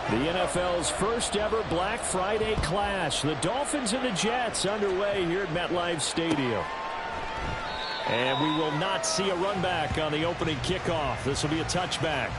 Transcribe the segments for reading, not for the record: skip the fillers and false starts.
The NFL's first ever Black Friday clash. The Dolphins and the Jets underway here at MetLife Stadium. And we will not see a run back on the opening kickoff. This will be a touchback.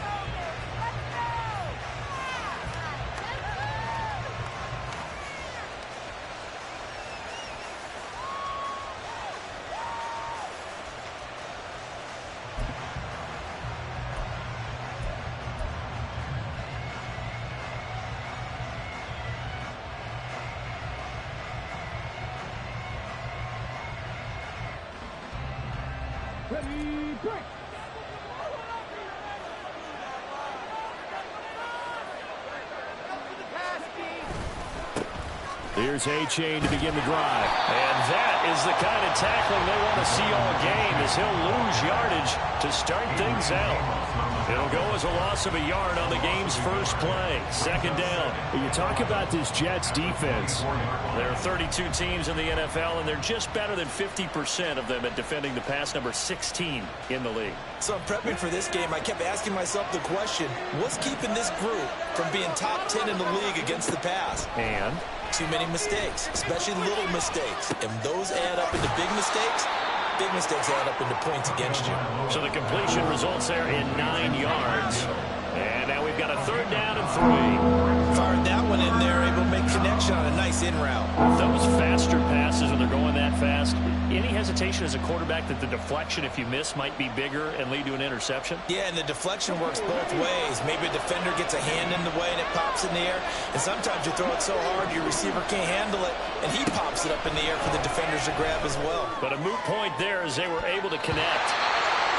Here's A-Chain to begin the drive. And that is the kind of tackling they want to see all game, as he'll lose yardage to start things out. It'll go as a loss of a yard on the game's first play. Second down. You talk about this Jets defense. There are 32 teams in the NFL, and they're just better than 50% of them at defending the pass, number 16 in the league. So in prepping for this game, I kept asking myself the question, what's keeping this group from being top 10 in the league against the pass? And too many mistakes, especially little mistakes. And those add up into big mistakes. Big mistakes add up into points against you. So the completion results there in 9 yards. And now we've got a third down and 3. Fired that one in there, able to make connection on a nice in route. Those faster passes when they're going that fast, any hesitation as a quarterback that the deflection, if you miss, might be bigger and lead to an interception? Yeah, and the deflection works both ways. Maybe a defender gets a hand in the way and it pops in the air. And sometimes you throw it so hard your receiver can't handle it, and he pops it up in the air for the defenders to grab as well. But a moot point there as they were able to connect.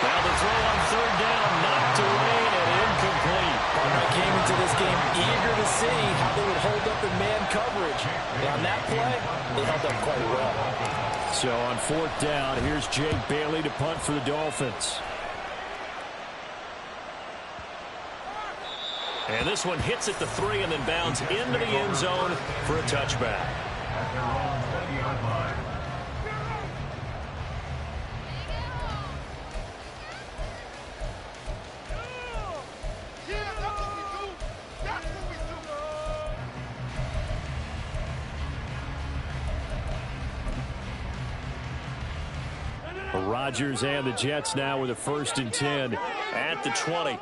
Now the throw on third down, knocked away and incomplete. I came into this game eager to see how they would hold up in man coverage. And on that play, they held up quite well. So on fourth down, here's Jake Bailey to punt for the Dolphins. And this one hits at the 3 and then bounds into the end zone for a touchback. Rodgers and the Jets now with a 1st and 10 at the 20.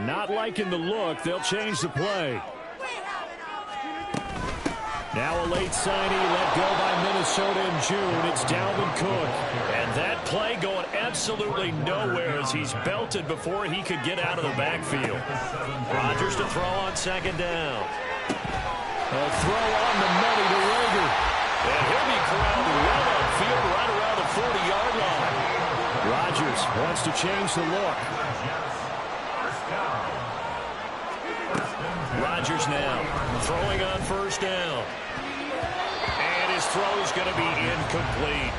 Not liking the look. They'll change the play. Now a late signee let go by Minnesota in June. It's Dalvin Cook. And that play going absolutely nowhere as he's belted before he could get out of the backfield. Rodgers to throw on second down. A throw on the money to Rager. And he'll be corralled well upfield right around the 40-yard line. Rodgers wants to change the look. Rodgers now throwing on first down. And his throw's going to be incomplete.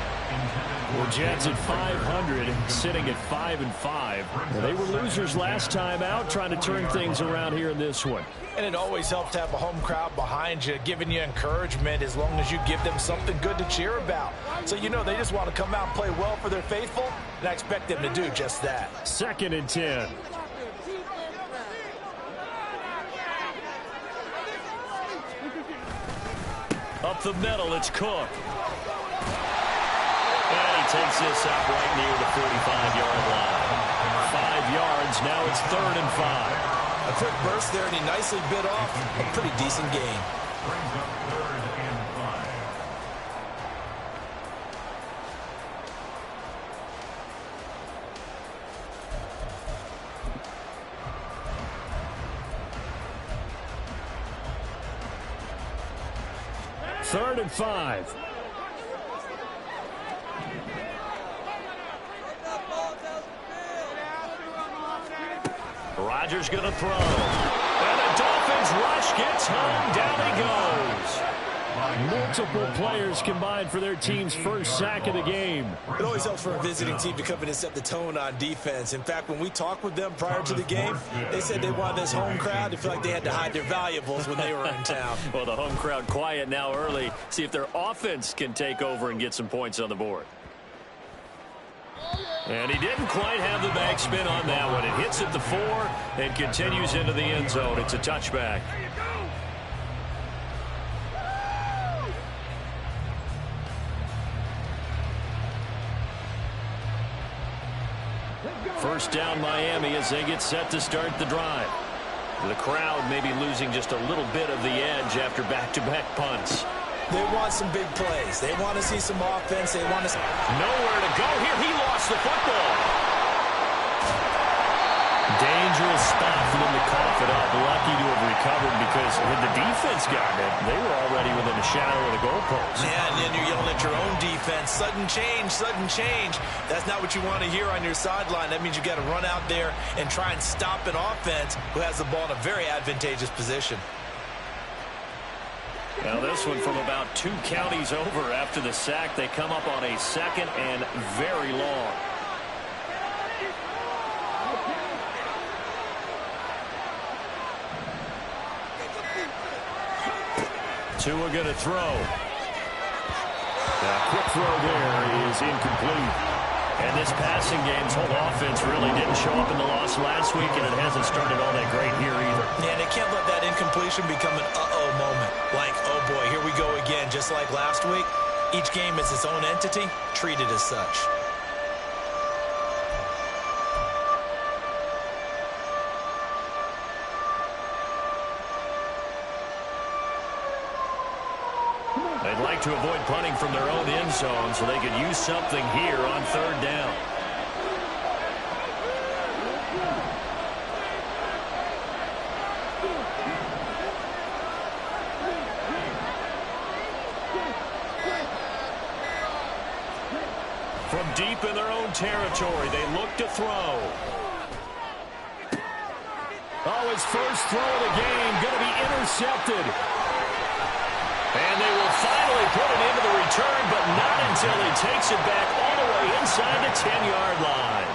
Well, Jets at 500, sitting at 5-5. Well, they were losers last time out, trying to turn things around here in this one. And it always helps to have a home crowd behind you, giving you encouragement as long as you give them something good to cheer about. So you know they just want to come out and play well for their faithful, and I expect them to do just that. 2nd and 10. Up the middle, it's Cook. And he takes this up right near the 45-yard line. 5 yards, now it's 3rd and 5. A quick burst there, and he nicely bit off a pretty decent gain. Third and 5. Rodgers going to throw. And the Dolphins rush gets home. Down he goes. Multiple players combined for their team's first sack of the game. It always helps for a visiting team to come in and set the tone on defense. In fact, when we talked with them prior to the game, they said they wanted this home crowd to feel like they had to hide their valuables when they were in town. Well, the home crowd quiet now early. See if their offense can take over and get some points on the board. And he didn't quite have the backspin on that one. It hits at the 4 and continues into the end zone. It's a touchback. First down Miami as they get set to start the drive. The crowd maybe losing just a little bit of the edge after back-to-back punts. They want some big plays. They want to see some offense. They want to... Nowhere to go here. He lost the football. Dangerous spot for them to cough it up. Lucky to have recovered because when the defense got it, they were already within a shadow of the goalpost. Yeah, and then you're yelling at your own defense. Sudden change, sudden change. That's not what you want to hear on your sideline. That means you got to run out there and try and stop an offense who has the ball in a very advantageous position. Now this one from about 2 counties over after the sack. They come up on a second and very long. Tua going to throw. A quick throw there is incomplete. And this passing game's whole offense really didn't show up in the loss last week, and it hasn't started all that great here either. Yeah, they can't let that incompletion become an uh-oh moment. Like, oh boy, here we go again, just like last week. Each game is its own entity, treated as such. They'd like to avoid punting from their own end zone so they could use something here on third down. From deep in their own territory, they look to throw. Oh, his first throw of the game going to be intercepted. And they will finally put it into the return, but not until he takes it back all the way inside the 10-yard line.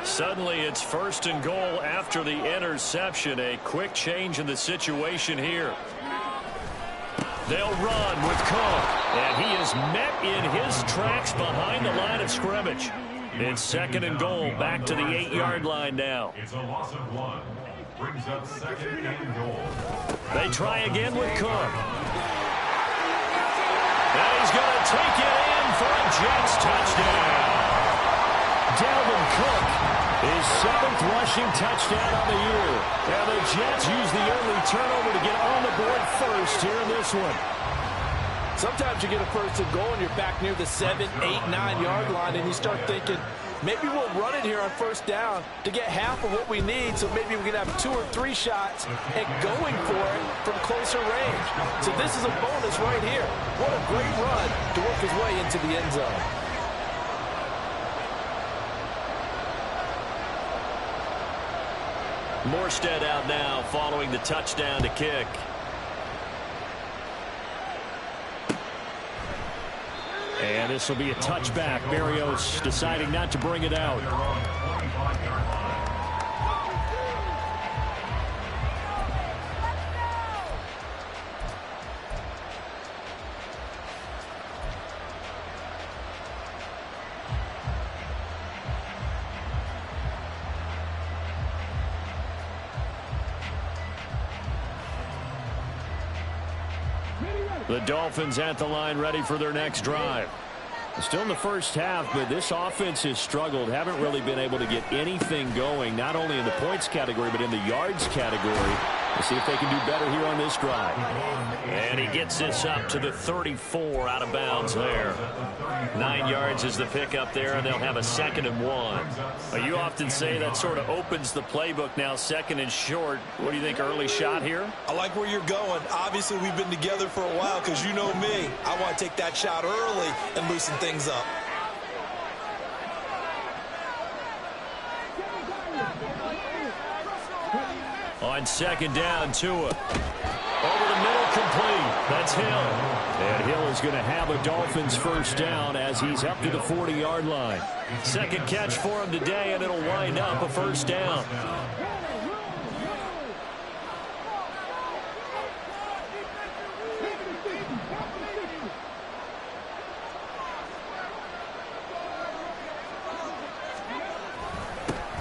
Suddenly it's first and goal after the interception. A quick change in the situation here. They'll run with Cook, and he is met in his tracks behind the line of scrimmage. It's second and goal, back to the 8-yard line now. It's a loss of 1. Brings up second and goal. They try again with Cook. And he's going to take it in for a Jets touchdown. Dalvin Cook, his 7th rushing touchdown on the year. And the Jets use the early turnover to get on the board first here in this one. Sometimes you get a first and goal and you're back near the 7, 8, 9-yard line, and you start thinking, maybe we'll run it here on first down to get half of what we need, so maybe we can have 2 or 3 shots at going for it from closer range. So this is a bonus right here. What a great run to work his way into the end zone. Morstead out now following the touchdown to kick. And this will be a touchback. Berrios deciding not to bring it out. The Dolphins at the line, ready for their next drive. Still in the first half, but this offense has struggled. Haven't really been able to get anything going, not only in the points category, but in the yards category. We'll see if they can do better here on this drive. And he gets this up to the 34 out of bounds there. 9 yards is the pickup there, and they'll have a 2nd and 1. You often say that sort of opens the playbook now, 2nd and short. What do you think, early shot here? I like where you're going. Obviously, we've been together for a while because you know me. I want to take that shot early and loosen things up. On 2nd down, Tua. Over the middle, complete. That's Hill. And Hill is going to have a Dolphins first down as he's up to the 40-yard line. 2nd catch for him today, and it'll wind up a first down.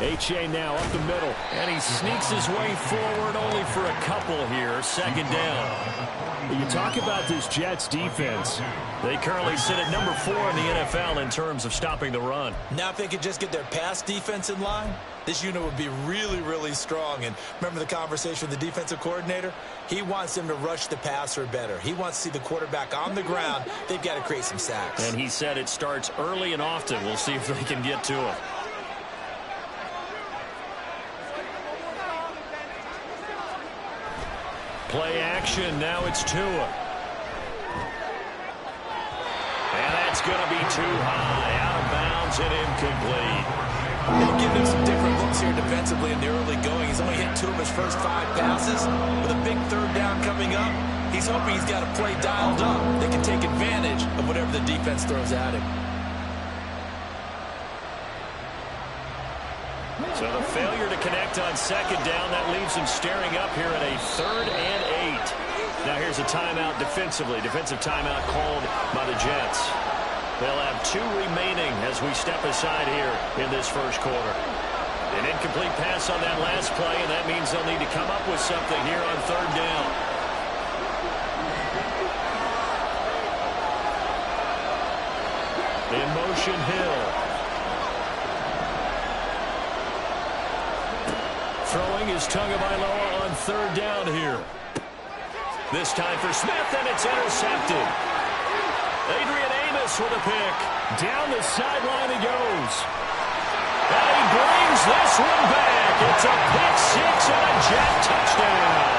H.A. now up the middle. And he sneaks his way forward only for a couple here. Second down. You talk about this Jets defense. They currently sit at number 4 in the NFL in terms of stopping the run. Now if they could just get their pass defense in line, this unit would be really, really strong. And remember the conversation with the defensive coordinator? He wants them to rush the passer better. He wants to see the quarterback on the ground. They've got to create some sacks. And he said it starts early and often. We'll see if they can get to him. Play action. Now it's Tua. And that's going to be too high. Out of bounds and incomplete. They've given him some different looks here defensively in the early going. He's only hit 2 of his first 5 passes. With a big third down coming up, he's hoping he's got a play dialed up that can take advantage of whatever the defense throws at him. So the failure to connect on second down, that leaves him staring up here at a 3rd and 8. Now here's a timeout defensively. Defensive timeout called by the Jets. They'll have 2 remaining as we step aside here in this first quarter. An incomplete pass on that last play, and that means they'll need to come up with something here on 3rd down. In motion, Hill. Throwing is Tagovailoa on 3rd down here. This time for Smith, and it's intercepted. Adrian Amos with a pick. Down the sideline he goes. And he brings this one back. It's a pick 6 and a Jet touchdown.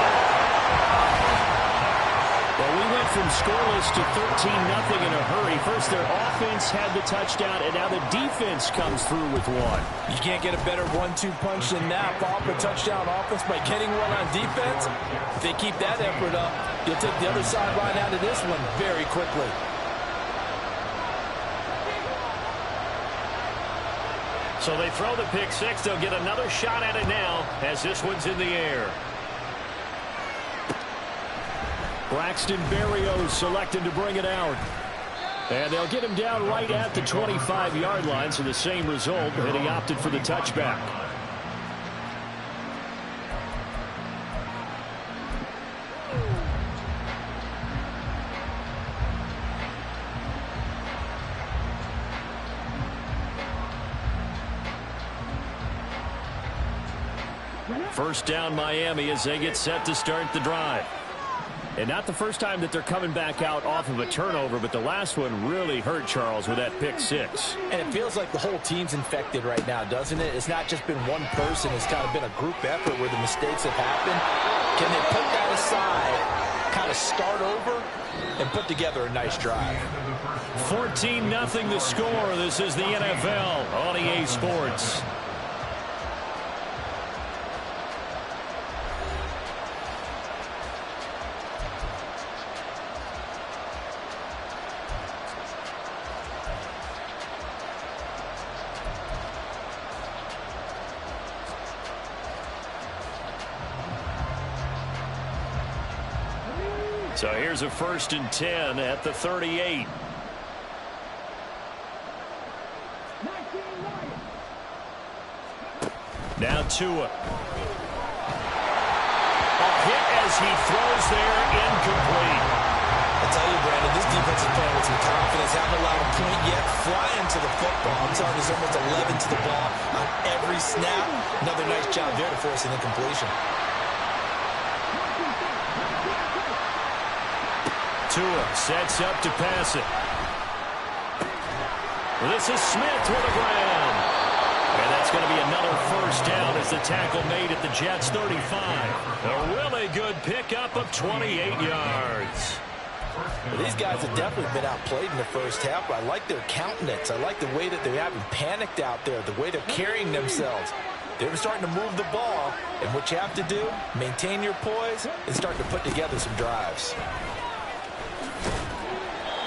Well, we went from scoreless to 13-0 in a hurry. First, their offense had the touchdown, and now the defense comes through with one. You can't get a better 1-2 punch than that. Off a touchdown offense by getting one on defense. If they keep that effort up, you'll take the other sideline out of this one very quickly. So they throw the pick 6. They'll get another shot at it now as this one's in the air. Braxton Berrios selected to bring it out. And they'll get him down right at the 25-yard line, so the same result, and he opted for the touchback. First down Miami as they get set to start the drive. And not the first time that they're coming back out off of a turnover, but the last one really hurt Charles with that pick 6. And it feels like the whole team's infected right now, doesn't it? It's not just been one person. It's kind of been a group effort where the mistakes have happened. Can they put that aside, kind of start over, and put together a nice drive? 14-0 the score. This is the NFL on EA Sports. So here's a 1st and 10 at the 38. Now Tua. A hit as he throws there, incomplete. I tell you, Brandon, this defense is playing with some confidence. Haven't allowed a point yet. Flying to the football. I'm sorry, there's almost 11 to the ball on every snap. Another nice job there to force an incompletion. Tua sets up to pass it. This is Smith with the ground. And that's going to be another first down as the tackle made at the Jets' 35. A really good pickup of 28 yards. Well, these guys have definitely been outplayed in the first half, but I like their countenance. I like the way that they haven't panicked out there, the way they're carrying themselves. They're starting to move the ball, and what you have to do, maintain your poise and start to put together some drives.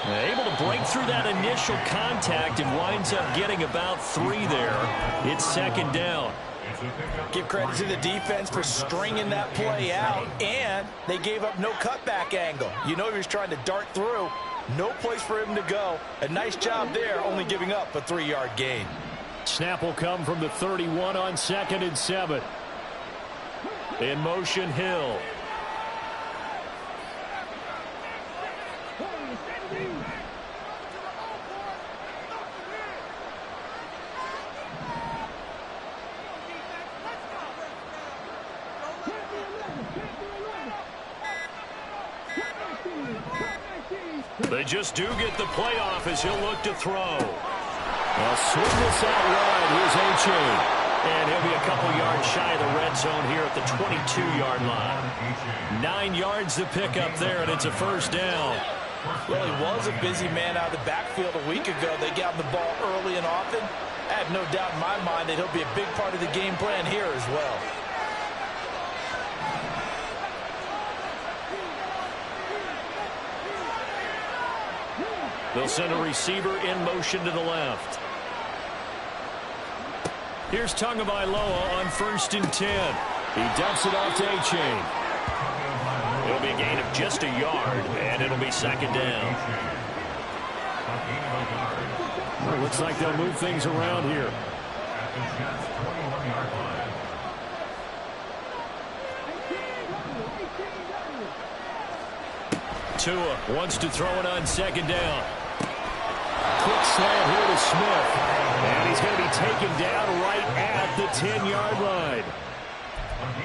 Able to break through that initial contact and winds up getting about 3 there. It's 2nd down. Give credit to the defense for stringing that play out, and they gave up no cutback angle. You know he was trying to dart through. No place for him to go. A nice job there, only giving up a 3-yard gain. Snap will come from the 31 on 2nd and 7. In motion, Hill. They just do get the playoff as he'll look to throw. Well, swing this out wide. Here's A-Chain. And he'll be a couple yards shy of the red zone here at the 22-yard line. 9 yards to pick up there, and it's a first down. Well, he was a busy man out of the backfield a week ago. They got him the ball early and often. I have no doubt in my mind that he'll be a big part of the game plan here as well. They'll send a receiver in motion to the left. Here's Tagovailoa on 1st and 10. He dumps it off to A-Chain. It'll be a gain of just a yard, and it'll be 2nd down. Well, looks like they'll move things around here. Tua wants to throw it on 2nd down. Quick slant here to Smith. And he's going to be taken down right at the 10-yard line.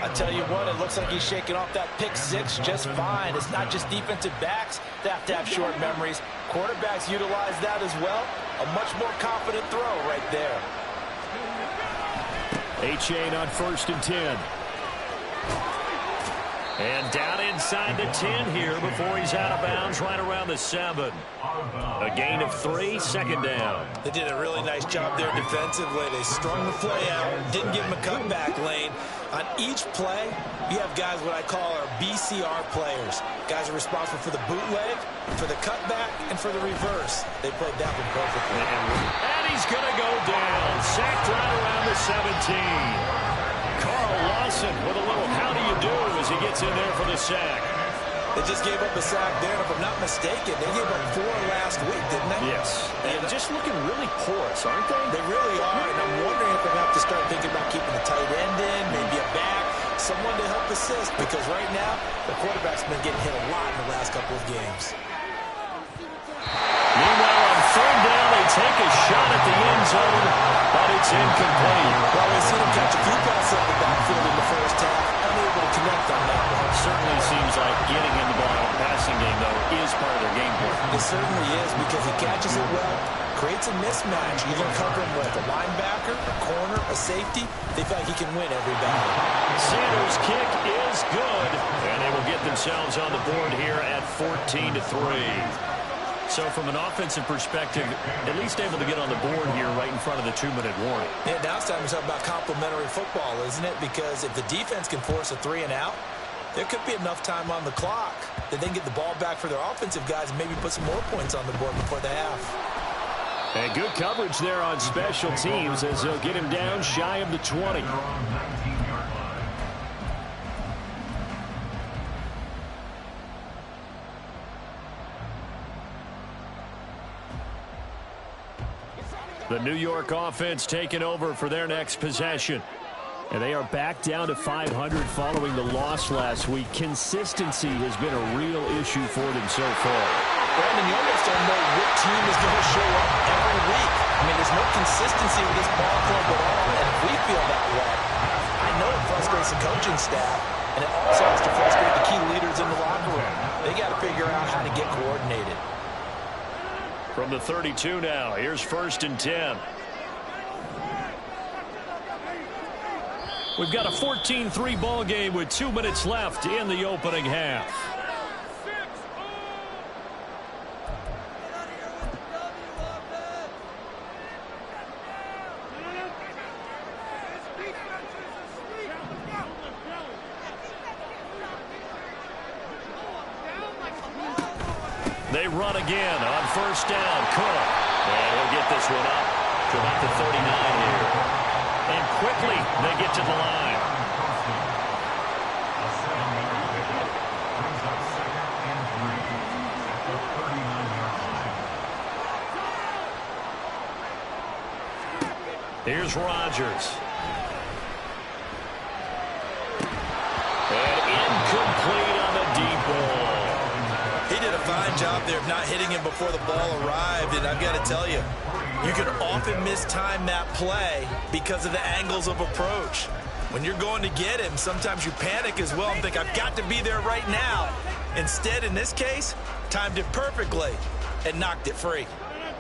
I tell you what, it looks like he's shaking off that pick six just fine. It's not just defensive backs that have to have short memories. Quarterbacks utilize that as well. A much more confident throw right there. A-Chain on 1st and 10. And down inside the 10 here before he's out of bounds right around the 7. A gain of 3, 2nd down. They did a really nice job there defensively. They strung the play out, didn't give him a cutback lane. On each play, you have guys what I call our BCR players. Guys are responsible for the bootleg, for the cutback, and for the reverse. They played that one perfectly. And he's going to go down. Sacked right around the 17. Carl Lawson with a little how do you do as he gets in there for the sack. They just gave up a sack there, and if I'm not mistaken, they gave up 4 last week, didn't they? Yes. And just looking really porous, aren't they? They really are, and I'm wondering if they're going to have to start thinking about keeping the tight end in, maybe a back, someone to help assist, because right now, the quarterback's been getting hit a lot in the last couple of games. Meanwhile, on 3rd down, they take a shot at the end zone, but it's incomplete. Well, we've seen him catch a few passes in the backfield in the first half, unable to connect on that one. Certainly seems like getting in the ball in the passing game, though, is part of their game plan. It certainly is, because he catches it well, creates a mismatch. You can cover him with a linebacker, a corner, a safety. They feel like he can win every battle. Sanders' kick is good, and they will get themselves on the board here at 14-3. So from an offensive perspective, at least able to get on the board here right in front of the 2-minute warning. Yeah, now it's time to talk about complementary football, isn't it? Because if the defense can force a 3 and out, there could be enough time on the clock that they can get the ball back for their offensive guys and maybe put some more points on the board before the half. And good coverage there on special teams as they'll get him down shy of the 20. The New York offense taking over for their next possession. And they are back down to 500 following the loss last week. Consistency has been a real issue for them so far. Brandon, you almost don't know what team is going to show up every week. I mean, there's no consistency with this ball club at all, and if we feel that way, I know it frustrates the coaching staff, and it also has to frustrate the key leaders in the locker room. They got to figure out how to get coordinated. From the 32 now, here's 1st and 10. We've got a 14-3 ball game with 2 minutes left in the opening half. They run again on 1st down. Cook. And he'll get this one up to about the 39 here. And quickly they get to the line. Here's Rodgers. And incomplete on the deep ball. He did a fine job there of not hitting him before the ball arrived, and I've got to tell you, you can often mistime that play because of the angles of approach. When you're going to get him, sometimes you panic as well and think, I've got to be there right now. Instead, in this case, timed it perfectly and knocked it free.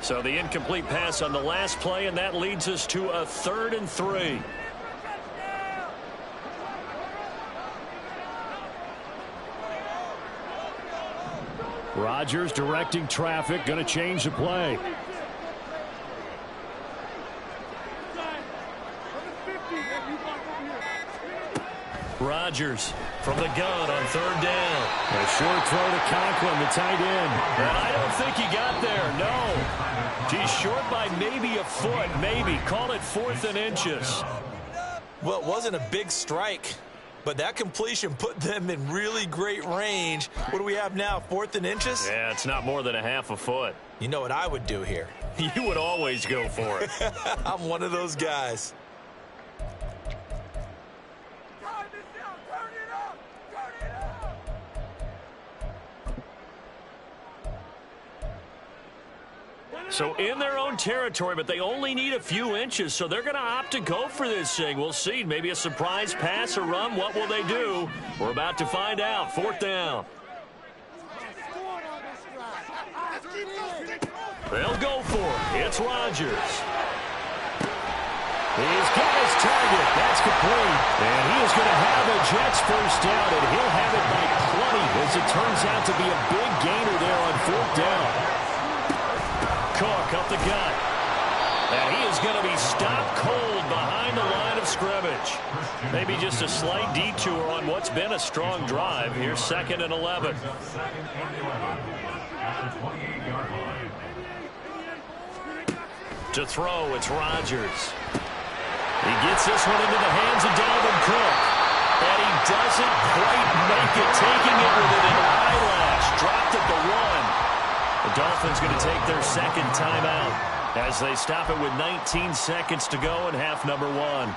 So the incomplete pass on the last play, and that leads us to a 3rd and 3. Rodgers directing traffic, going to change the play. Rodgers from the gun on 3rd down. A short throw to Conklin, the tight end. And I don't think he got there, no. He's short by maybe a foot, maybe. Call it 4th and inches. Well, it wasn't a big strike, but that completion put them in really great range. What do we have now, 4th and inches? Yeah, it's not more than a half a foot. You know what I would do here? You would always go for it. I'm one of those guys. So in their own territory, but they only need a few inches, so they're going to opt to go for this thing. We'll see. Maybe a surprise pass or run. What will they do? We're about to find out. 4th down. They'll go for it. It's Rodgers. He's got his target. That's complete. And he is going to have a Jets first down, and he'll have it by plenty as it turns out to be a big gainer there on 4th down. Cook up the gut. And he is going to be stopped cold behind the line of scrimmage. Maybe just a slight detour on what's been a strong drive. Here's 2nd and 11. To throw, it's Rodgers. He gets this one into the hands of Dalvin Cook. And he doesn't quite make it, taking it within an eyelash. Dropped at the 1. The Dolphins going to take their 2nd timeout as they stop it with 19 seconds to go in half number 1.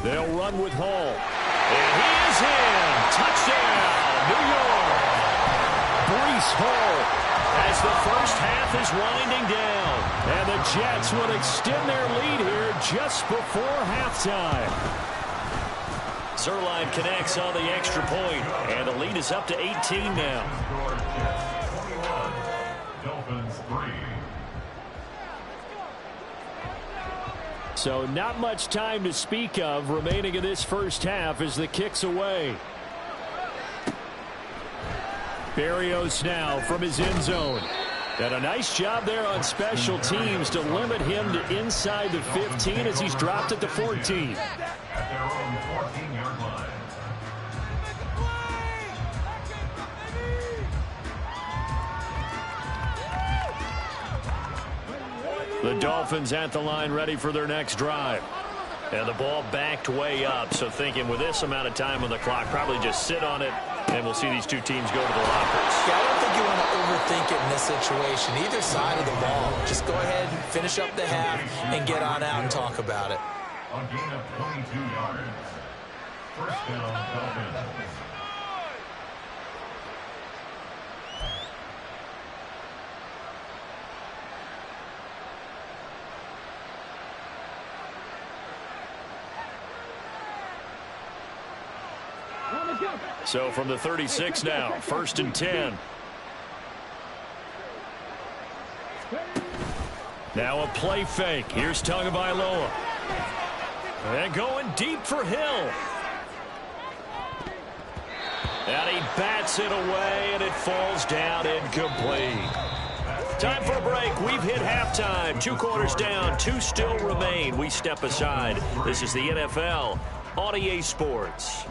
They'll run with Hall. And he is in. Touchdown, New York. Breece Hall as the first half is winding down. And the Jets will extend their lead here just before halftime. Zerline connects on the extra point, and the lead is up to 18 now. Dolphins 3. So not much time to speak of remaining in this first half as the kick's away. Berrios now from his end zone. And a nice job there on special teams to limit him to inside the 15 as he's dropped at the 14. At their own 14-yard line. The Dolphins at the line ready for their next drive. And the ball backed way up, so thinking with this amount of time on the clock, probably just sit on it, and we'll see these two teams go to the lockers. Yeah, I don't think you want to overthink it in this situation. Either side of the ball. Just go ahead and finish up the half and get on out and talk about it. On gain of 22 yards. First down, Dolphins. So from the 36 now, 1st and 10. Now a play fake. Here's Tagovailoa. And going deep for Hill. And he bats it away, and it falls down incomplete. Time for a break. We've hit halftime. 2 quarters down, 2 still remain. We step aside. This is the NFL on EA Sports.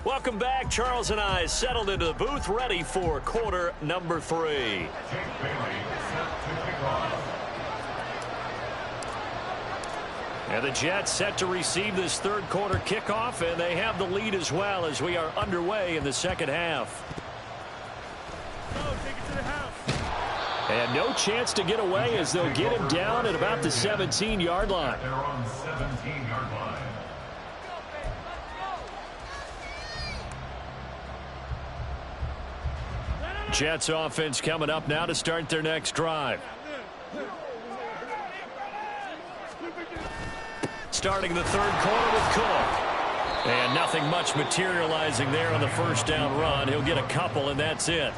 Welcome back. Charles and I settled into the booth, ready for quarter number 3. And the Jets set to receive this third quarter kickoff, and they have the lead as well as we are underway in the second half. And no chance to get away as they'll get him down at about the 17-yard line. They're on 17-yard line. Jets offense coming up now to start their next drive. Starting the third quarter with Cook. And nothing much materializing there on the first down run. He'll get a couple, and that's it.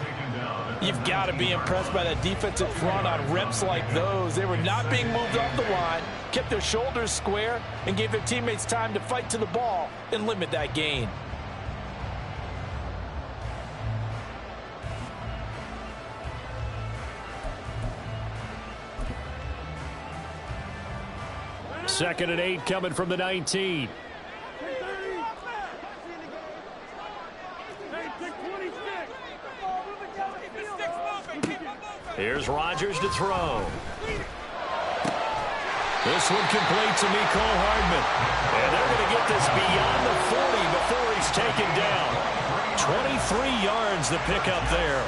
You've got to be impressed by that defensive front on reps like those. They were not being moved off the line, kept their shoulders square, and gave their teammates time to fight to the ball and limit that gain. Second and 8 coming from the 19. Here's Rodgers to throw. This one complete to Mecole Hardman. And they're going to get this beyond the 40 before he's taken down. 23 yards the pickup there.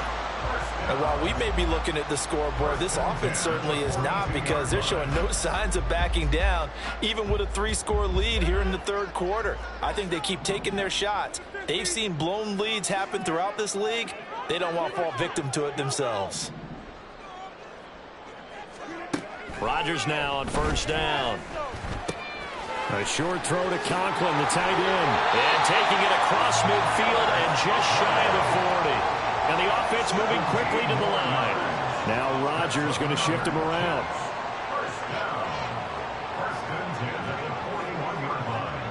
And while we may be looking at the scoreboard, this offense certainly is not, because they're showing no signs of backing down, even with a 3-score lead here in the third quarter. I think they keep taking their shots. They've seen blown leads happen throughout this league. They don't want to fall victim to it themselves. Rodgers now on first down. A short throw to Conklin, the tight end. And taking it across midfield and just shy of the 40. And the offense moving quickly to the line. Now Rodgers going to shift him around. First down. First and 10 at the 41-yard line.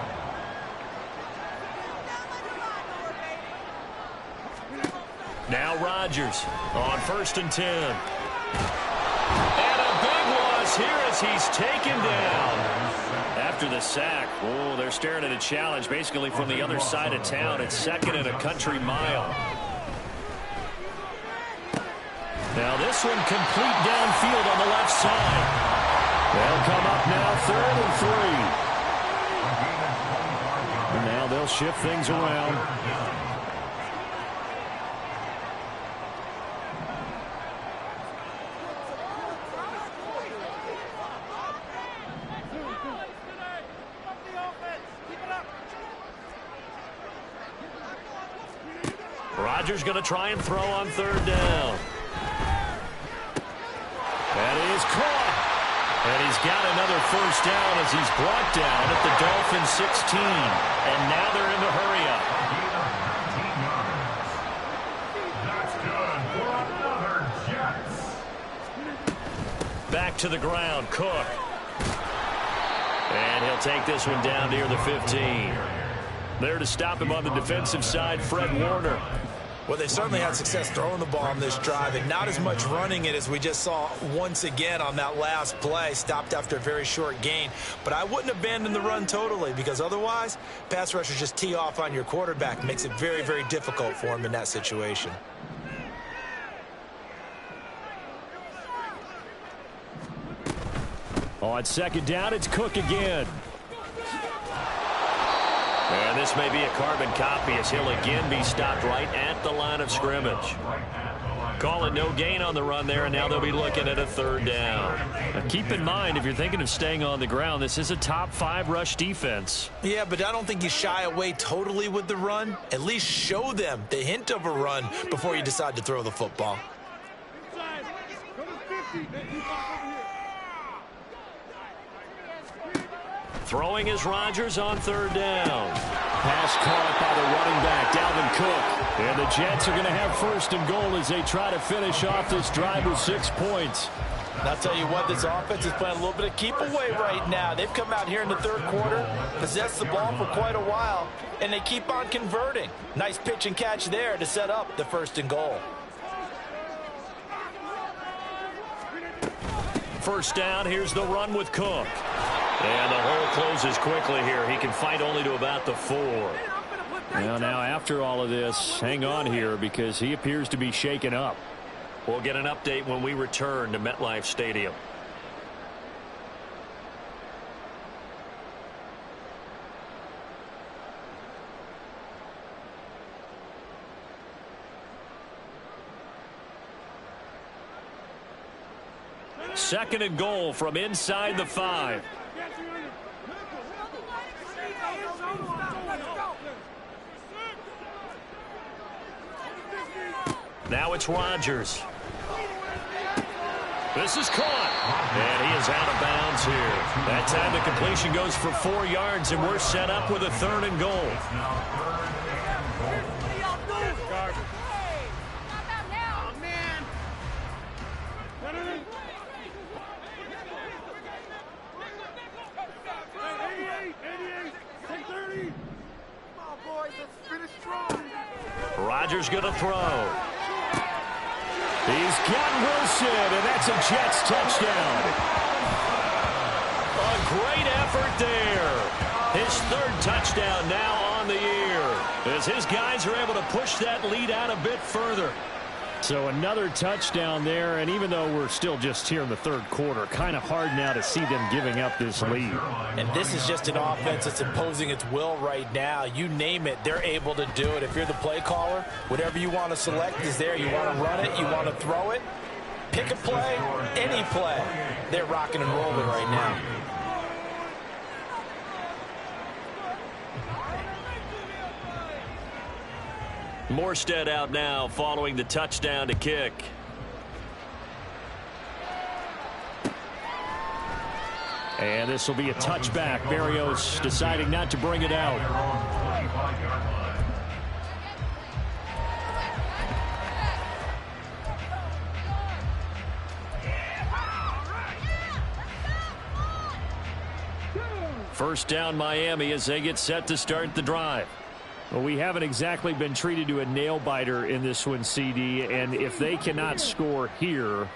Now Rodgers on first and 10. And a big loss here as he's taken down. After the sack, oh, they're staring at a challenge basically from the other side of town. It's second and a country mile. Now this one complete downfield on the left side. They'll come up now third and 3. And now they'll shift things around. Rodgers going to try and throw on third down. That is caught. And he's got another first down as he's brought down at the Dolphins 16. And now they're in the hurry up. That's good for another Jets. Back to the ground, Cook. And he'll take this one down near the 15. There to stop him on the defensive side, Fred Warner. Well, they certainly had success throwing the ball on this drive, and not as much running it as we just saw once again on that last play. Stopped after a very short gain. But I wouldn't abandon the run totally, because otherwise, pass rushers just tee off on your quarterback. Makes it very, very difficult for him in that situation. On second down, it's Cook again. And this may be a carbon copy as he'll again be stopped right at the line of scrimmage. Call it no gain on the run there, and now they'll be looking at a third down. Now keep in mind, if you're thinking of staying on the ground, this is a top 5 rush defense. Yeah, but I don't think you shy away totally with the run. At least show them the hint of a run before you decide to throw the football. Throwing is Rodgers on third down. Pass caught by the running back, Dalvin Cook. And the Jets are going to have first and goal as they try to finish off this drive with 6 points. And I'll tell you what, this offense is playing a little bit of keep away right now. They've come out here in the third quarter, possessed the ball for quite a while, and they keep on converting. Nice pitch and catch there to set up the first and goal. First down, here's the run with Cook. And the hole closes quickly here. He can fight only to about the 4. Well, now after all of this, hang on here because he appears to be shaken up. We'll get an update when we return to MetLife Stadium. Second and goal from inside the 5. Now it's Rodgers. This is caught. And he is out of bounds here. That time the completion goes for 4 yards, and we're set up with a 3rd and goal. Rodgers going to throw. He's got Wilson, and that's a Jets touchdown. A great effort there. His 3rd touchdown now on the year, as his guys are able to push that lead out a bit further. So another touchdown there, and even though we're still just here in the 3rd quarter, kind of hard now to see them giving up this lead. And this is just an offense that's imposing its will right now. You name it, they're able to do it. If you're the play caller, whatever you want to select is there. You want to run it, you want to throw it, pick a play, any play. They're rocking and rolling right now. Morstead out now following the touchdown to kick. And this will be a touchback. Barrios deciding not to bring it out. First down Miami as they get set to start the drive. Well, we haven't exactly been treated to a nail-biter in this one, CD, and if they cannot score here,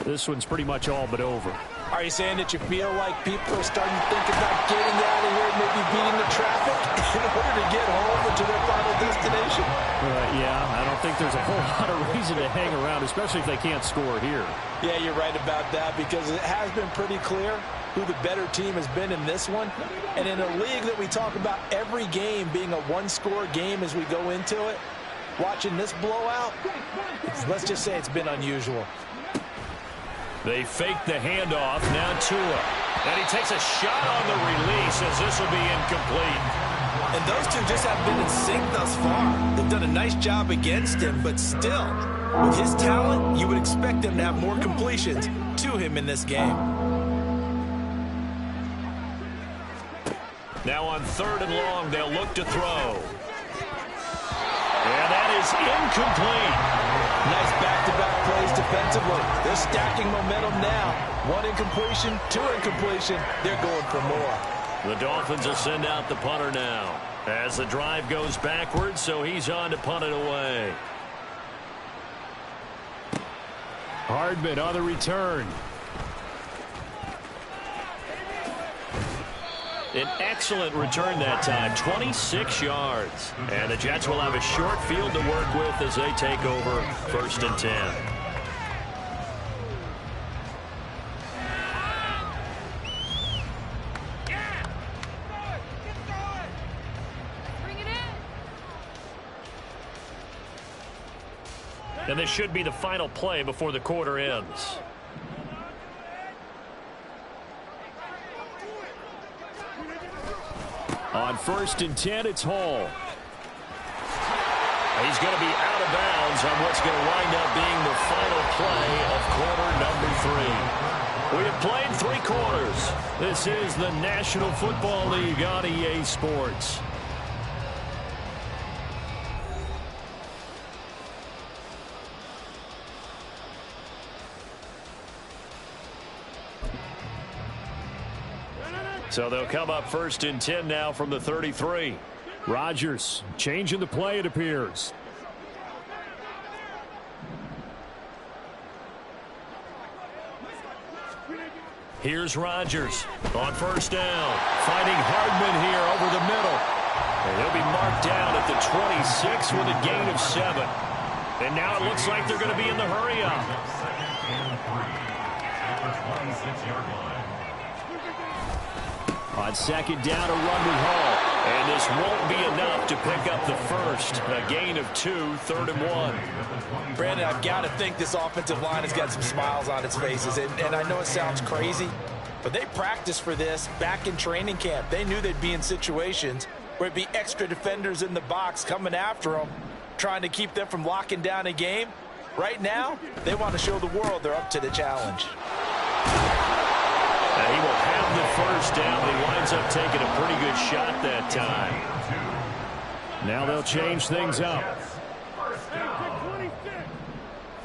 this one's pretty much all but over. Are you saying that you feel like people are starting to think about getting out of here, maybe beating the traffic in order to get home or to their final destination? Yeah, I don't think there's a whole lot of reason to hang around, especially if they can't score here. Yeah, you're right about that because it has been pretty clear who the better team has been in this one. And in a league that we talk about every game being a one-score game as we go into it, watching this blowout, let's just say it's been unusual. They fake the handoff. Now Tua. And he takes a shot on the release as this will be incomplete. And those two just have been in sync thus far. They've done a nice job against him, but still, with his talent, you would expect them to have more completions to him in this game. Now on 3rd and long, they'll look to throw. And that is incomplete. Nice back-to-back plays defensively. They're stacking momentum now. 1 incompletion, 2 incompletion. They're going for more. The Dolphins will send out the punter now as the drive goes backwards, so he's on to punt it away. Hardman on the return. An excellent return that time, 26 yards. And the Jets will have a short field to work with as they take over 1st and 10. And this should be the final play before the quarter ends. On 1st and 10, it's Hall. He's going to be out of bounds on what's going to wind up being the final play of quarter number 3. We have played 3 quarters. This is the National Football League on EA Sports. So they'll come up 1st and 10 now from the 33. Rodgers changing the play, it appears. Here's Rodgers on 1st down. Finding Hardman here over the middle. And he'll be marked down at the 26 with a gain of 7. And now it looks like they're going to be in the hurry-up. Second and 3 at the 26-yard line. On second down, a run with Hall. And this won't be enough to pick up the first. A gain of 2, 3rd and 1. Brandon, I've got to think this offensive line has got some smiles on its faces. And I know it sounds crazy, but they practiced for this back in training camp. They knew they'd be in situations where it'd be extra defenders in the box coming after them, trying to keep them from locking down a game. Right now, they want to show the world they're up to the challenge. And he will have the first down. He winds up taking a pretty good shot that time. Now they'll change things up.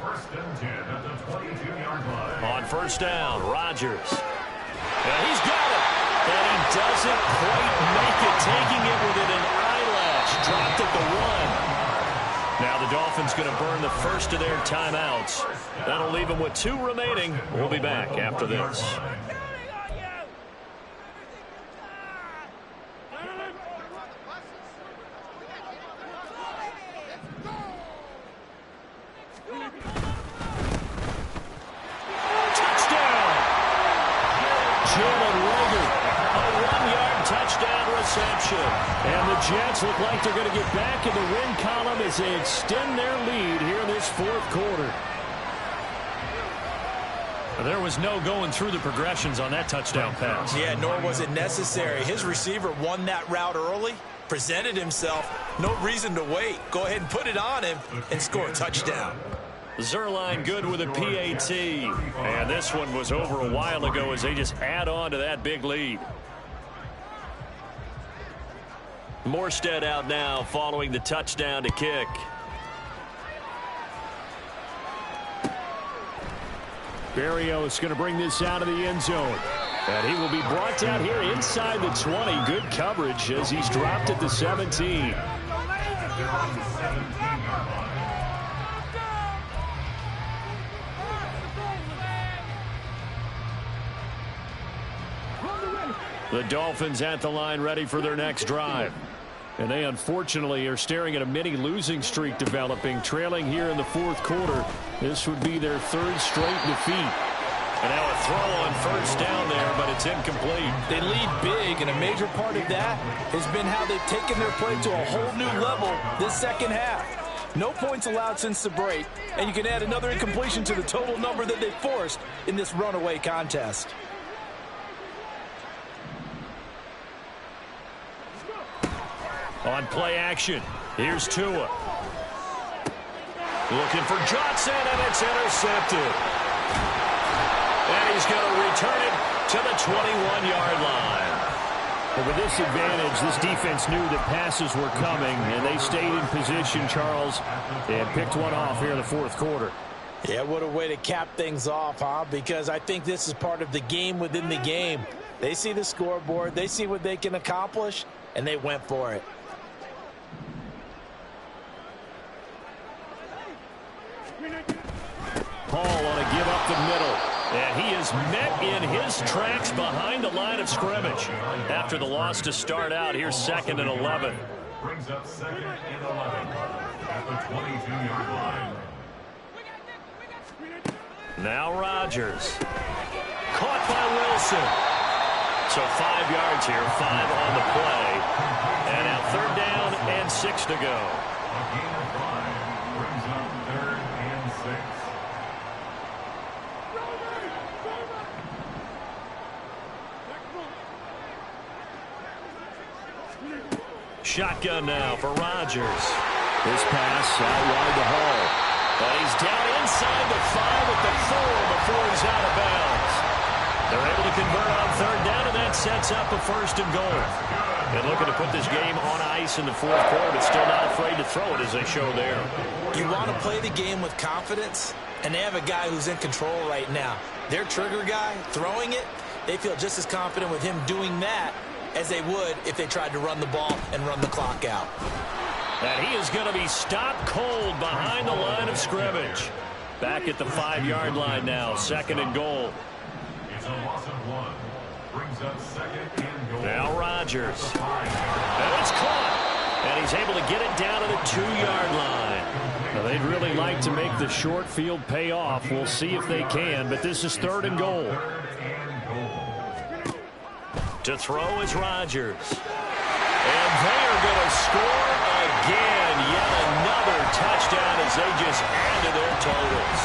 First and 10 at the 22-yard line. On first down, Rodgers. And he's got it. And he doesn't quite make it, taking it within an eyelash. Dropped at the 1. Now the Dolphins going to burn the first of their timeouts. That'll leave them with 2 remaining. We'll be back after this. And the Jets look like they're going to get back in the win column as they extend their lead here in this 4th quarter. There was no going through the progressions on that touchdown pass. Yeah, nor was it necessary. His receiver won that route early, presented himself. No reason to wait. Go ahead and put it on him and score a touchdown. Zerline good with a PAT. And this one was over a while ago as they just add on to that big lead. Morstead out now following the touchdown to kick. Berrios going to bring this out of the end zone. And he will be brought down here inside the 20. Good coverage as he's dropped at the 17. The Dolphins at the line ready for their next drive. And they unfortunately are staring at a mini losing streak developing, trailing here in the 4th quarter. This would be their 3rd straight defeat. And now a throw on first down there, but it's incomplete. They lead big, and a major part of that has been how they've taken their play to a whole new level this second half. No points allowed since the break, and you can add another incompletion to the total number that they forced in this runaway contest. On play action, here's Tua. Looking for Johnson, and it's intercepted. And he's going to return it to the 21-yard line. But with this advantage, this defense knew that passes were coming, and they stayed in position, Charles, and picked one off here in the 4th quarter. Yeah, what a way to cap things off, huh? Because I think this is part of the game within the game. They see the scoreboard, they see what they can accomplish, and they went for it. Hall on a give up the middle. And he is met in his tracks behind the line of scrimmage. After the loss to start out, here's 2nd and 11. Brings up 2nd and 11 at the 22-yard line. Now Rodgers. Caught by Wilson. So 5 yards here, 5 on the play. And now 3rd down and 6 to go. A gain of 5 brings up 3rd and 6. Shotgun now for Rodgers. This pass out wide to Hall. But he's down inside the 5 at the 4 before he's out of bounds. They're able to convert on 3rd down, and that sets up a 1st and goal. And looking to put this game on ice in the 4th quarter, but still not afraid to throw it as they show there. You want to play the game with confidence, and they have a guy who's in control right now. Their trigger guy, throwing it, they feel just as confident with him doing that as they would if they tried to run the ball and run the clock out. And he is going to be stopped cold behind the line of scrimmage. Back at the 5-yard line now, 2nd and goal. It's a loss of 1. Brings up 2nd and goal. Now Rodgers. And it's caught. And he's able to get it down to the 2-yard line. Now, they'd really like to make the short field pay off. We'll see if they can, but this is 3rd and goal. To throw is Rodgers. And they are going to score again. Yet another touchdown as they just add to their totals.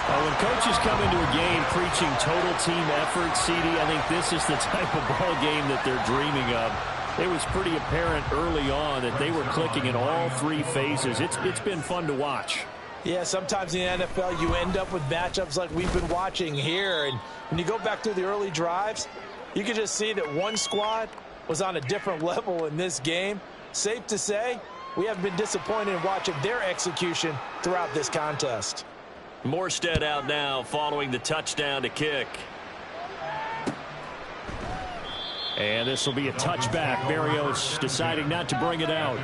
When coaches come into a game preaching total team effort, CD, I think this is the type of ball game that they're dreaming of. It was pretty apparent early on that they were clicking in all 3 phases. It's been fun to watch. Yeah, sometimes in the NFL you end up with matchups like we've been watching here. And when you go back to the early drives, you can just see that one squad was on a different level in this game. Safe to say, we haven't been disappointed in watching their execution throughout this contest. Morstead out now following the touchdown to kick. And this will be a touchback. Berrios deciding not to bring it out.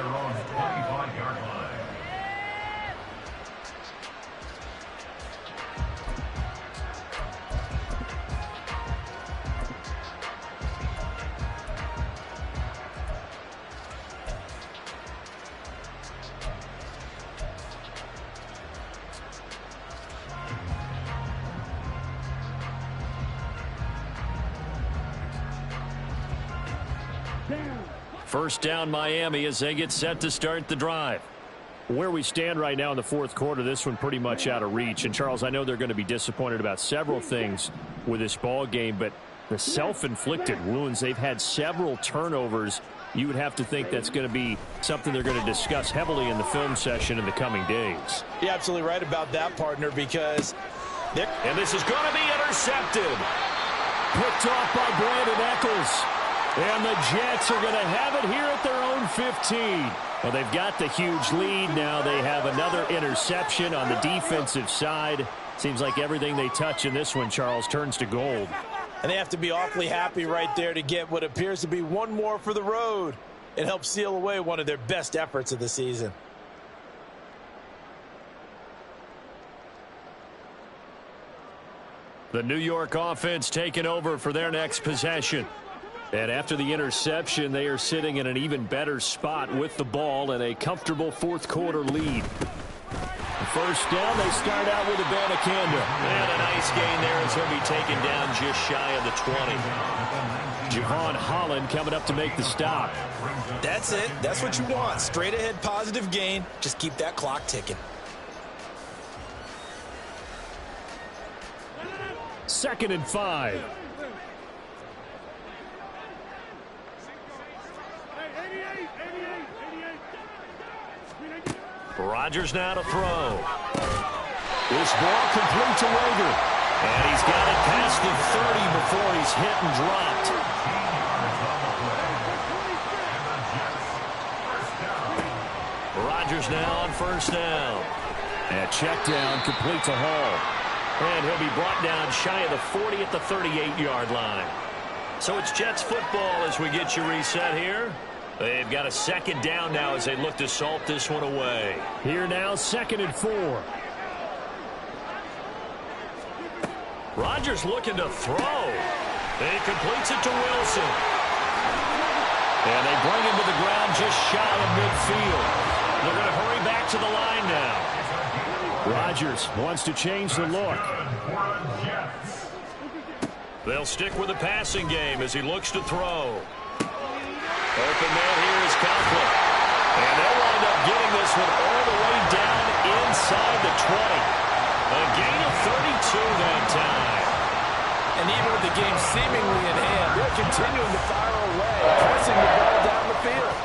First down Miami as they get set to start the drive. Where we stand right now in the 4th quarter, this one pretty much out of reach. And Charles, I know they're going to be disappointed about several things with this ball game, but the self-inflicted wounds, they've had several turnovers. You would have to think that's going to be something they're going to discuss heavily in the film session in the coming days. You're absolutely right about that, partner, because and this is going to be intercepted. Picked off by Brandon Eccles. And the Jets are going to have it here at their own 15. Well, they've got the huge lead. Now they have another interception on the defensive side. Seems like everything they touch in this one, Charles, turns to gold. And they have to be awfully happy right there to get what appears to be one more for the road. It helps seal away one of their best efforts of the season. The New York offense taking over for their next possession. And after the interception, they are sitting in an even better spot with the ball and a comfortable 4th quarter lead. First down, they start out with Abanikanda. And a nice gain there as he'll be taken down just shy of the 20. Javon Holland coming up to make the stop. That's it. That's what you want. Straight ahead positive gain. Just keep that clock ticking. 2nd and 5. Rodgers now to throw. This ball complete to Rager. And he's got it past the 30 before he's hit and dropped. Rodgers now on 1st down. And check down complete to Hall. And he'll be brought down shy of the 40 at the 38-yard line. So it's Jets football as we get you reset here. They've got a 2nd down now as they look to salt this one away. Here now, 2nd and 4. Rodgers looking to throw. He completes it to Wilson. And they bring him to the ground just shy of midfield. They're going to hurry back to the line now. Rodgers wants to change the look. They'll stick with the passing game as he looks to throw. Open man here is Conklin. And they'll wind up getting this one all the way down inside the 20. A gain of 32 that time. And even with the game seemingly in hand, they're continuing to fire away, pressing the ball down the field.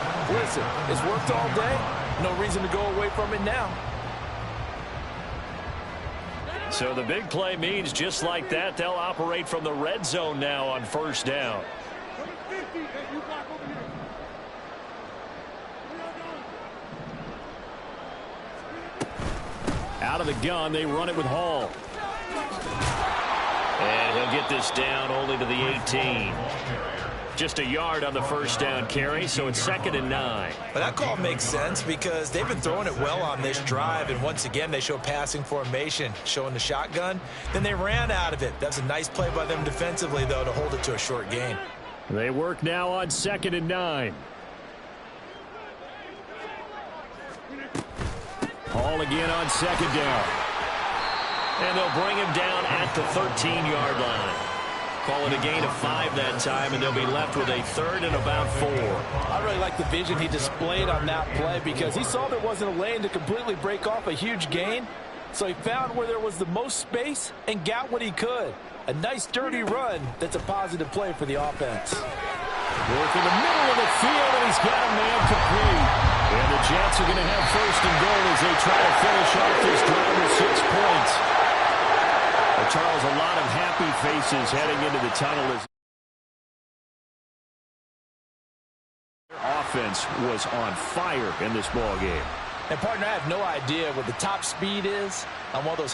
Listen, it's worked all day. No reason to go away from it now. So the big play means just like that, they'll operate from the red zone now on 1st down. Out of the gun, they run it with Hall. And he'll get this down only to the 18. Just a yard on the 1st down carry, so it's 2nd and 9. But that call makes sense because they've been throwing it well on this drive, and once again they show passing formation, showing the shotgun. Then they ran out of it. That's a nice play by them defensively, though, to hold it to a short gain. They work now on 2nd and 9. Hall again on second down. And they'll bring him down at the 13-yard line. Call it a gain of 5 that time, and they'll be left with a third and about 4. I really like the vision he displayed on that play because he saw there wasn't a lane to completely break off a huge gain. So he found where there was the most space and got what he could. A nice, dirty run that's a positive play for the offense. Work in the middle of the field, and he's got a man complete. And the Jets are going to have first and goal as they try to finish off this drive with 6 points. Well, Charles, a lot of happy faces heading into the tunnel as their offense was on fire in this ball game. And, partner, I have no idea what the top speed is on one of those